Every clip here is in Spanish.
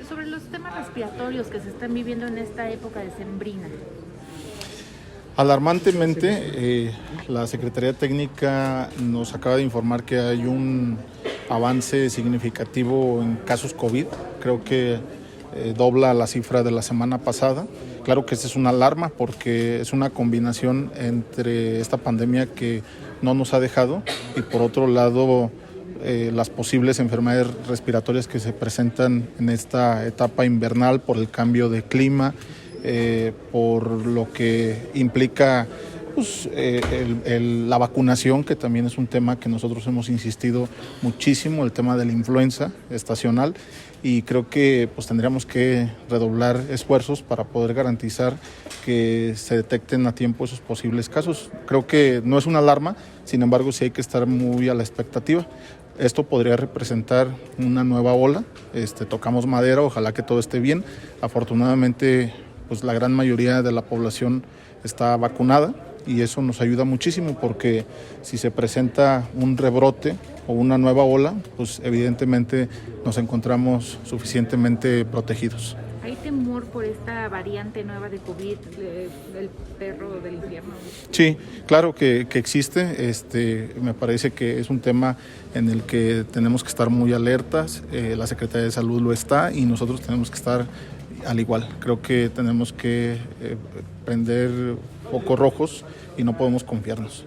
sobre los temas respiratorios que se están viviendo en esta época decembrina. Alarmantemente, la Secretaría Técnica nos acaba de informar que hay un avance significativo en casos COVID. Creo que dobla la cifra de la semana pasada. Claro que esta es una alarma porque es una combinación entre esta pandemia que no nos ha dejado y por otro lado las posibles enfermedades respiratorias que se presentan en esta etapa invernal por el cambio de clima, por lo que implica pues, la vacunación, que también es un tema que nosotros hemos insistido muchísimo, el tema de la influenza estacional, y creo que pues tendríamos que redoblar esfuerzos para poder garantizar que se detecten a tiempo esos posibles casos. Creo que no es una alarma, sin embargo sí hay que estar muy a la expectativa. Esto podría representar una nueva ola, tocamos madera, ojalá que todo esté bien. Afortunadamente, pues la gran mayoría de la población está vacunada y eso nos ayuda muchísimo porque si se presenta un rebrote o una nueva ola, pues evidentemente nos encontramos suficientemente protegidos. ¿Hay temor por esta variante nueva de COVID, del perro del infierno? Sí, claro que existe. Me parece que es un tema en el que tenemos que estar muy alertas. La Secretaría de Salud lo está y nosotros tenemos que estar al igual. Creo que tenemos que prender focos rojos y no podemos confiarnos.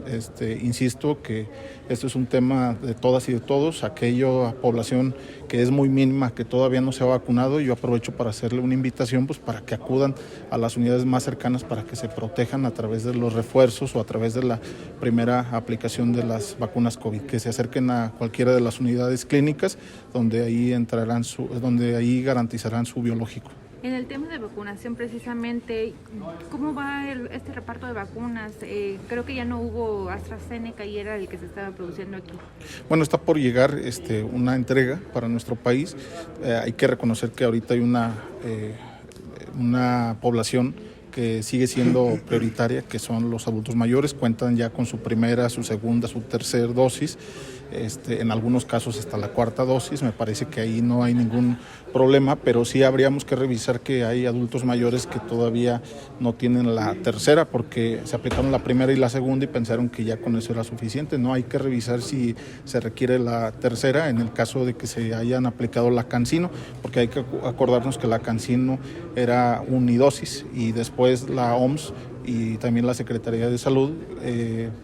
Insisto que esto es un tema de todas y de todos. Aquella población que es muy mínima, que todavía no se ha vacunado, yo aprovecho para hacerle una invitación pues, para que acudan a las unidades más cercanas para que se protejan a través de los refuerzos o a través de la primera aplicación de las vacunas COVID, que se acerquen a cualquiera de las unidades clínicas donde ahí garantizarán su biológico. En el tema de vacunación precisamente, ¿cómo va este reparto de vacunas? Creo que ya no hubo AstraZeneca y era el que se estaba produciendo aquí. Bueno, está por llegar una entrega para nuestro país. Hay que reconocer que ahorita hay una población que sigue siendo prioritaria, que son los adultos mayores, cuentan ya con su primera, su segunda, su tercera dosis, en algunos casos hasta la cuarta dosis. Me parece que ahí no hay ningún problema, pero sí habríamos que revisar que hay adultos mayores que todavía no tienen la tercera porque se aplicaron la primera y la segunda y pensaron que ya con eso era suficiente. No, hay que revisar si se requiere la tercera en el caso de que se hayan aplicado la CanSino, porque hay que acordarnos que la CanSino era unidosis y después la OMS y también la Secretaría de Salud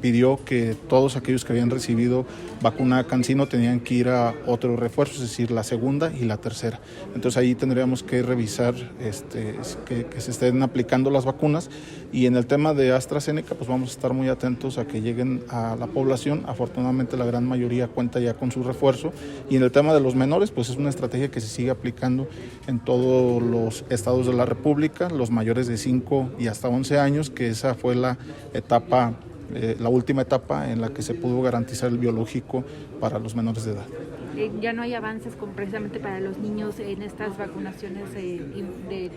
pidió que todos aquellos que habían recibido vacuna CanSino tenían que ir a otro refuerzo, es decir, la segunda y la tercera. Entonces ahí tendríamos que revisar que se estén aplicando las vacunas, y en el tema de AstraZeneca pues vamos a estar muy atentos a que lleguen a la población. Afortunadamente la gran mayoría cuenta ya con su refuerzo, y en el tema de los menores pues es una estrategia que se sigue aplicando en todos los estados de la República, los mayores de 5 y hasta 11 años, que esa fue la última etapa en la que se pudo garantizar el biológico para los menores de edad. Ya no hay avances precisamente para los niños en estas vacunaciones de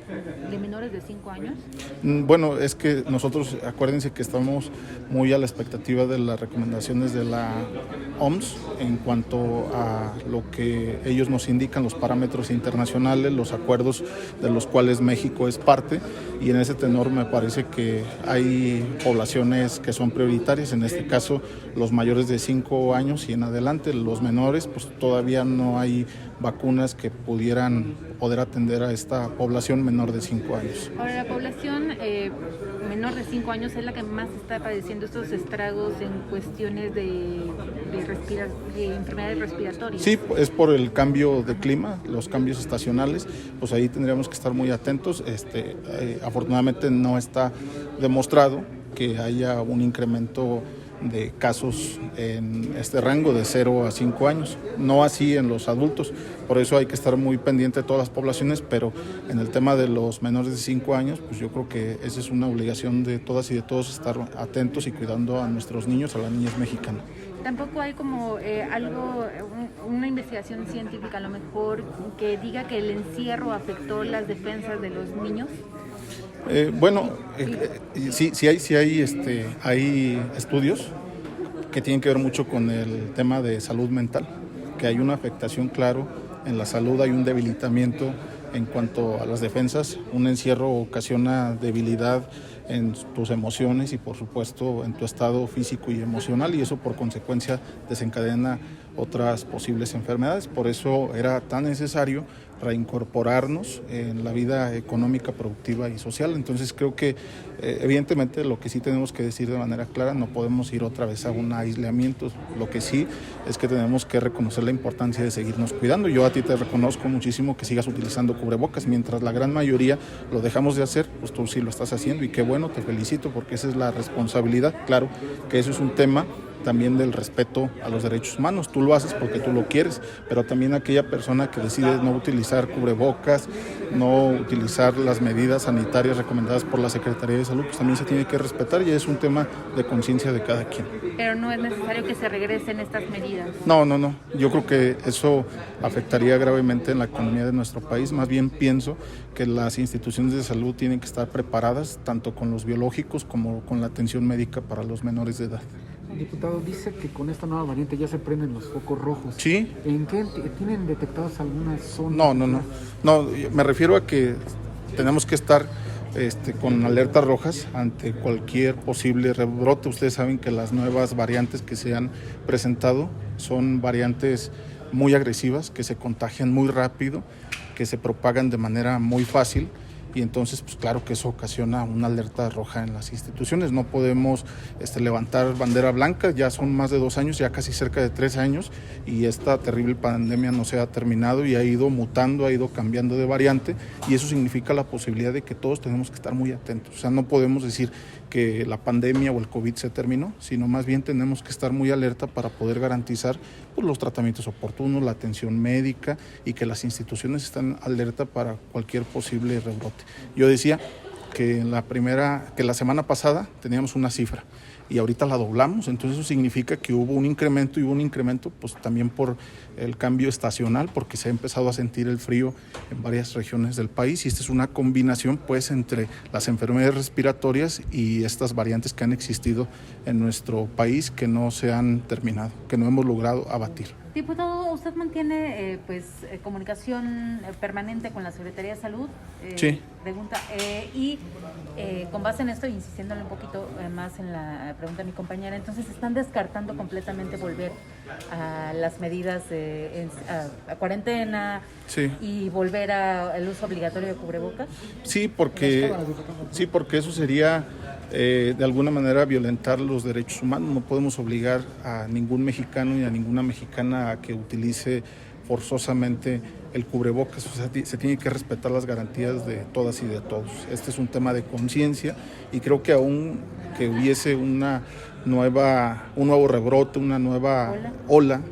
menores de 5 años. Bueno, es que nosotros, acuérdense que estamos muy a la expectativa de las recomendaciones de la OMS en cuanto a lo que ellos nos indican, los parámetros internacionales, los acuerdos de los cuales México es parte, y en ese tenor me parece que hay poblaciones que son prioritarias, en este caso los mayores de 5 años y en adelante. Los menores pues todavía no hay vacunas que pudieran poder atender a esta población menor de 5 años. Ahora, la población menor de 5 años es la que más está padeciendo estos estragos en cuestiones de enfermedades respiratorias. Sí, es por el cambio de clima, los cambios estacionales, pues ahí tendríamos que estar muy atentos. Afortunadamente no está demostrado que haya un incremento de casos en este rango de 0 a 5 años, no así en los adultos. Por eso hay que estar muy pendiente de todas las poblaciones, pero en el tema de los menores de 5 años, pues yo creo que esa es una obligación de todas y de todos, estar atentos y cuidando a nuestros niños, a las niñas mexicanas. Tampoco hay como una investigación científica a lo mejor que diga que el encierro afectó las defensas de los niños. Sí hay estudios que tienen que ver mucho con el tema de salud mental, que hay una afectación, claro, en la salud, hay un debilitamiento en cuanto a las defensas. Un encierro ocasiona debilidad en tus emociones y por supuesto en tu estado físico y emocional, y eso por consecuencia desencadena otras posibles enfermedades. Por eso era tan necesario reincorporarnos en la vida económica, productiva y social. Entonces creo que evidentemente lo que sí tenemos que decir de manera clara, no podemos ir otra vez a un aislamiento. Lo que sí es que tenemos que reconocer la importancia de seguirnos cuidando. Yo a ti te reconozco muchísimo que sigas utilizando cubrebocas, mientras la gran mayoría lo dejamos de hacer, pues tú sí lo estás haciendo y qué bueno, te felicito porque esa es la responsabilidad. Claro que eso es un tema también del respeto a los derechos humanos. Tú lo haces porque tú lo quieres, pero también aquella persona que decide no utilizar cubrebocas, no utilizar las medidas sanitarias recomendadas por la Secretaría de Salud, pues también se tiene que respetar y es un tema de conciencia de cada quien. Pero no es necesario que se regresen estas medidas. No. Yo creo que eso afectaría gravemente en la economía de nuestro país. Más bien pienso que las instituciones de salud tienen que estar preparadas tanto con los biológicos como con la atención médica para los menores de edad. Diputado, dice que con esta nueva variante ya se prenden los focos rojos. Sí. ¿En qué tienen detectadas algunas zonas? No, me refiero a que tenemos que estar con alertas rojas ante cualquier posible rebrote. Ustedes saben que las nuevas variantes que se han presentado son variantes muy agresivas, que se contagian muy rápido, que se propagan de manera muy fácil. Y entonces, pues claro que eso ocasiona una alerta roja en las instituciones. No podemos levantar bandera blanca, ya son más de 2 años, ya casi cerca de 3 años, y esta terrible pandemia no se ha terminado y ha ido mutando, ha ido cambiando de variante, y eso significa la posibilidad de que todos tenemos que estar muy atentos. O sea, no podemos decir que la pandemia o el COVID se terminó, sino más bien tenemos que estar muy alerta para poder garantizar pues, los tratamientos oportunos, la atención médica y que las instituciones estén alerta para cualquier posible rebrote. Yo decía que la semana pasada teníamos una cifra y ahorita la doblamos, entonces eso significa que hubo un incremento pues también por el cambio estacional, porque se ha empezado a sentir el frío en varias regiones del país, y esta es una combinación pues entre las enfermedades respiratorias y estas variantes que han existido en nuestro país que no se han terminado, que no hemos logrado abatir. Diputado, ¿usted mantiene comunicación permanente con la Secretaría de Salud? Sí. Pregunta, con base en esto, insistiéndole un poquito más en la pregunta de mi compañera, entonces ¿están descartando completamente volver a las medidas a cuarentena? Sí. Y volver al uso obligatorio de cubrebocas? Sí, porque eso sería de alguna manera violentar los derechos humanos. No podemos obligar a ningún mexicano ni a ninguna mexicana a que utilice forzosamente el cubrebocas. O sea, se tiene que respetar las garantías de todas y de todos. Este es un tema de conciencia y creo que aún que hubiese un nuevo rebrote, una nueva ola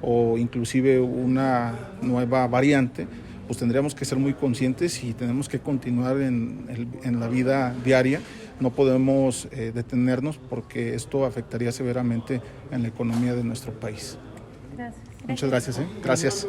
o inclusive una nueva variante, pues tendríamos que ser muy conscientes y tenemos que continuar en la vida diaria. No podemos detenernos porque esto afectaría severamente en la economía de nuestro país. Gracias. Muchas gracias. Gracias.